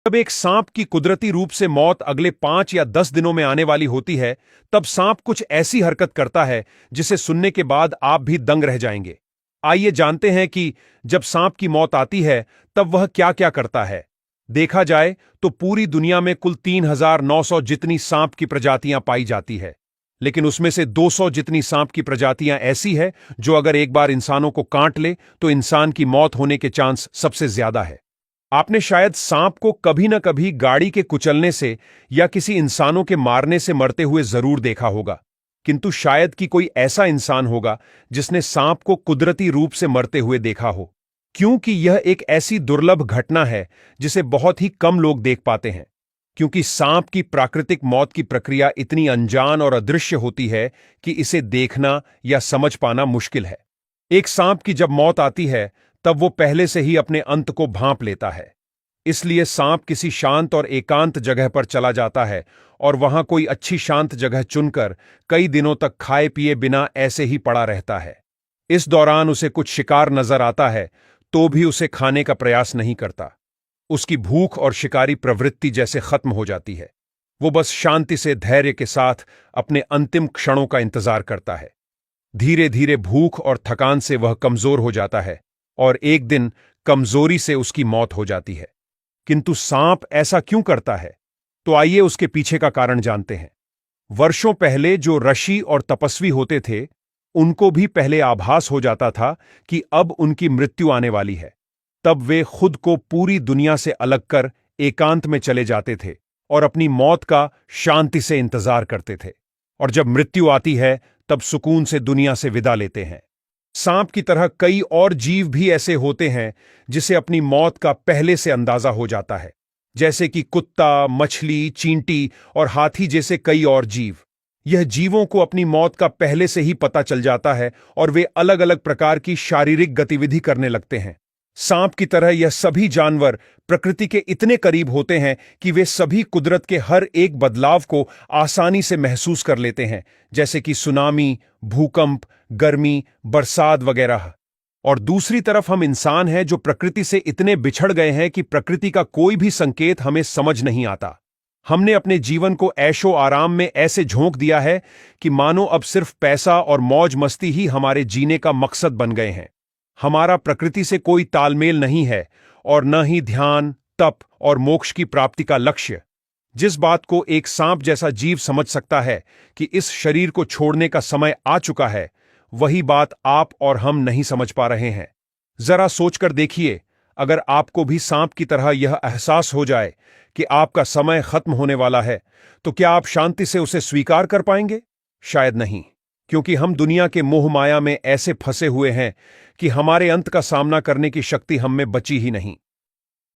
जब एक सांप की कुदरती रूप से मौत अगले 5 या 10 दिनों में आने वाली होती है, तब सांप कुछ ऐसी हरकत करता है जिसे सुनने के बाद आप भी दंग रह जाएंगे। आइए जानते हैं कि जब सांप की मौत आती है तब वह क्या क्या करता है। देखा जाए तो पूरी दुनिया में कुल 3,900 जितनी सांप की प्रजातियां पाई जाती है, लेकिन उसमें से 200 जितनी सांप की प्रजातियां ऐसी है जो अगर एक बार इंसानों को काट ले तो इंसान की मौत होने के चांस सबसे ज्यादा है। आपने शायद सांप को कभी न कभी गाड़ी के कुचलने से या किसी इंसानों के मारने से मरते हुए जरूर देखा होगा, किंतु शायद कि कोई ऐसा इंसान होगा जिसने सांप को कुदरती रूप से मरते हुए देखा हो, क्योंकि यह एक ऐसी दुर्लभ घटना है जिसे बहुत ही कम लोग देख पाते हैं। क्योंकि सांप की प्राकृतिक मौत की प्रक्रिया इतनी अनजान और अदृश्य होती है कि इसे देखना या समझ पाना मुश्किल है। एक सांप की जब मौत आती है तब वो पहले से ही अपने अंत को भांप लेता है। इसलिए सांप किसी शांत और एकांत जगह पर चला जाता है और वहां कोई अच्छी शांत जगह चुनकर कई दिनों तक खाए पिए बिना ऐसे ही पड़ा रहता है। इस दौरान उसे कुछ शिकार नजर आता है तो भी उसे खाने का प्रयास नहीं करता। उसकी भूख और शिकारी प्रवृत्ति जैसे खत्म हो जाती है। वो बस शांति से धैर्य के साथ अपने अंतिम क्षणों का इंतजार करता है। धीरे धीरे भूख और थकान से वह कमजोर हो जाता है और एक दिन कमजोरी से उसकी मौत हो जाती है। किंतु सांप ऐसा क्यों करता है? तो आइए उसके पीछे का कारण जानते हैं। वर्षों पहले जो ऋषि और तपस्वी होते थे, उनको भी पहले आभास हो जाता था कि अब उनकी मृत्यु आने वाली है। तब वे खुद को पूरी दुनिया से अलग कर एकांत में चले जाते थे और अपनी मौत का शांति से इंतजार करते थे। और जब मृत्यु आती है तब सुकून से दुनिया से विदा लेते हैं। सांप की तरह कई और जीव भी ऐसे होते हैं जिसे अपनी मौत का पहले से अंदाजा हो जाता है, जैसे कि कुत्ता, मछली, चींटी और हाथी जैसे कई और जीव। यह जीवों को अपनी मौत का पहले से ही पता चल जाता है और वे अलग अलग प्रकार की शारीरिक गतिविधि करने लगते हैं। सांप की तरह यह सभी जानवर प्रकृति के इतने करीब होते हैं कि वे सभी कुदरत के हर एक बदलाव को आसानी से महसूस कर लेते हैं, जैसे कि सुनामी, भूकंप, गर्मी, बरसात वगैरह। और दूसरी तरफ हम इंसान हैं जो प्रकृति से इतने बिछड़ गए हैं कि प्रकृति का कोई भी संकेत हमें समझ नहीं आता। हमने अपने जीवन को ऐशो आराम में ऐसे झोंक दिया है कि मानो अब सिर्फ पैसा और मौज मस्ती ही हमारे जीने का मकसद बन गए हैं। हमारा प्रकृति से कोई तालमेल नहीं है और न ही ध्यान, तप और मोक्ष की प्राप्ति का लक्ष्य। जिस बात को एक सांप जैसा जीव समझ सकता है कि इस शरीर को छोड़ने का समय आ चुका है, वही बात आप और हम नहीं समझ पा रहे हैं। जरा सोचकर देखिए, अगर आपको भी सांप की तरह यह एहसास हो जाए कि आपका समय खत्म होने वाला है, तो क्या आप शांति से उसे स्वीकार कर पाएंगे? शायद नहीं, क्योंकि हम दुनिया के मोह माया में ऐसे फंसे हुए हैं कि हमारे अंत का सामना करने की शक्ति हम में बची ही नहीं।